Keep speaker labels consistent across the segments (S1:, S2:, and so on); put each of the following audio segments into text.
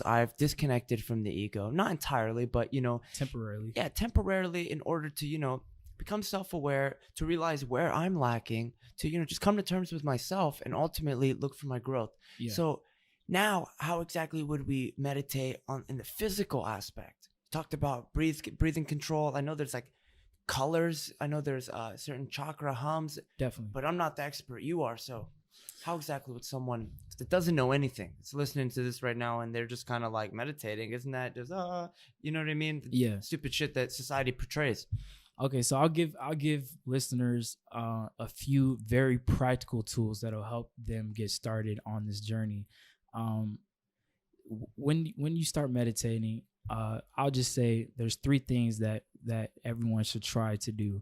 S1: I've disconnected from the ego, not entirely, but
S2: Temporarily.
S1: yeah, temporarily, in order to become self-aware, to realize where I'm lacking, to just come to terms with myself, and ultimately look for my growth.
S2: Yeah.
S1: So now, how exactly would we meditate on in the physical aspect? Talked about breathing control. I know there's like colors. I know there's certain chakra hums,
S2: Definitely.
S1: but I'm not the expert. You are. So how exactly would someone that doesn't know anything, is listening to this right now, and they're just kind of like meditating? Isn't that just you know what I mean? The
S2: Yeah.
S1: stupid shit that society portrays.
S2: Okay, so I'll give listeners a few very practical tools that'll help them get started on this journey. Um, when you start meditating, I'll just say there's three things that everyone should try to do.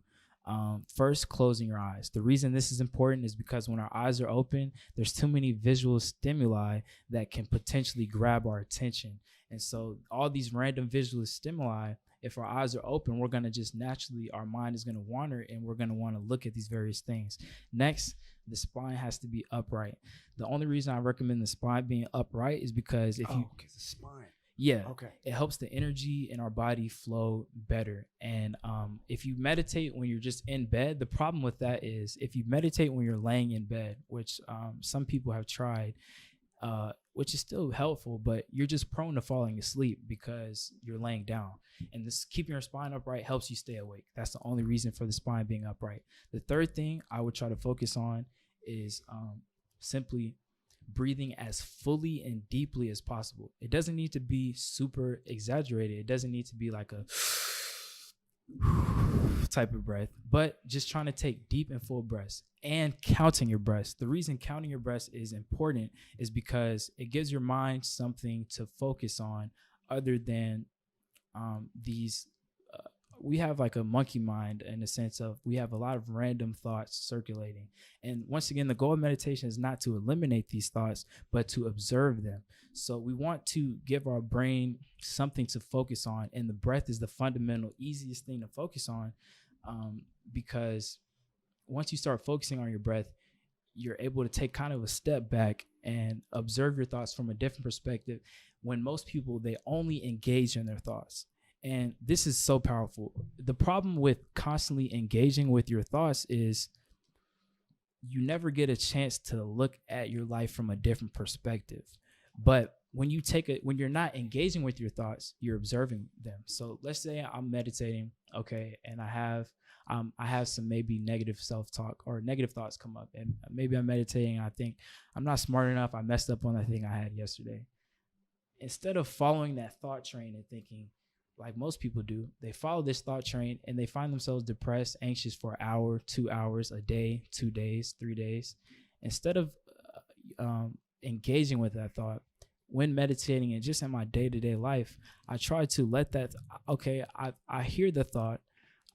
S2: First, closing your eyes. The reason this is important is because when our eyes are open, there's too many visual stimuli that can potentially grab our attention. And so all these random visual stimuli, if our eyes are open, we're going to just naturally, our mind is going to wander and we're going to want to look at these various things. Next, the spine has to be upright. The only reason I recommend the spine being upright is because if you,
S1: okay, the spine.
S2: yeah,
S1: Okay.
S2: it helps the energy in our body flow better. And if you meditate when you're just in bed, the problem with that is if you meditate when you're laying in bed, which some people have tried, which is still helpful, but you're just prone to falling asleep because you're laying down. And this keeping your spine upright helps you stay awake. That's the only reason for the spine being upright. The third thing I would try to focus on is simply breathing as fully and deeply as possible. It doesn't need to be super exaggerated. It doesn't need to be like a type of breath, but just trying to take deep and full breaths and counting your breaths. The reason counting your breaths is important is because it gives your mind something to focus on other than these. We have like a monkey mind in the sense of we have a lot of random thoughts circulating. And once again, the goal of meditation is not to eliminate these thoughts, but to observe them. So we want to give our brain something to focus on. And the breath is the fundamental, easiest thing to focus on because once you start focusing on your breath, you're able to take kind of a step back and observe your thoughts from a different perspective. When most people, they only engage in their thoughts. And this is so powerful. The problem with constantly engaging with your thoughts is you never get a chance to look at your life from a different perspective. But when you're not engaging with your thoughts, you're observing them. So let's say I'm meditating, okay, and I have some maybe negative self-talk or negative thoughts come up, and maybe I'm meditating. I think I'm not smart enough. I messed up on that thing I had yesterday. Instead of following that thought train and thinking, like most people do, they follow this thought train and they find themselves depressed, anxious for an hour, 2 hours, a day, 2 days, 3 days. Instead of engaging with that thought, when meditating and just in my day-to-day life, I try to let that, okay, I hear the thought,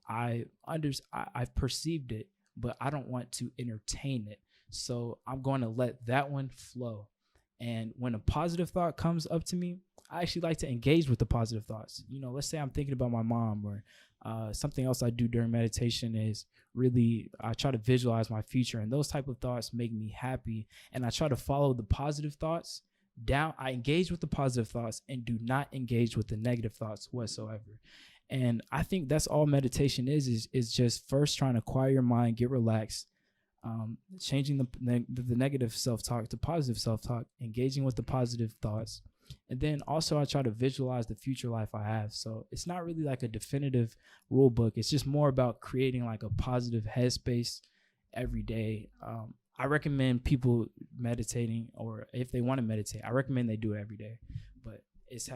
S2: I've perceived it, but I don't want to entertain it. So I'm going to let that one flow. And when a positive thought comes up to me, I actually like to engage with the positive thoughts. Let's say I'm thinking about my mom, or something else I do during meditation is really I try to visualize my future, and those type of thoughts make me happy. And I try to follow the positive thoughts down. I engage with the positive thoughts and do not engage with the negative thoughts whatsoever. And I think that's all meditation is just first trying to quiet your mind, get relaxed, changing the negative self-talk to positive self-talk, engaging with the positive thoughts. And then also I try to visualize the future life I have. So it's not really like a definitive rule book. It's just more about creating like a positive headspace every day. I recommend people meditating, or if they want to meditate, I recommend they do it every day. But it's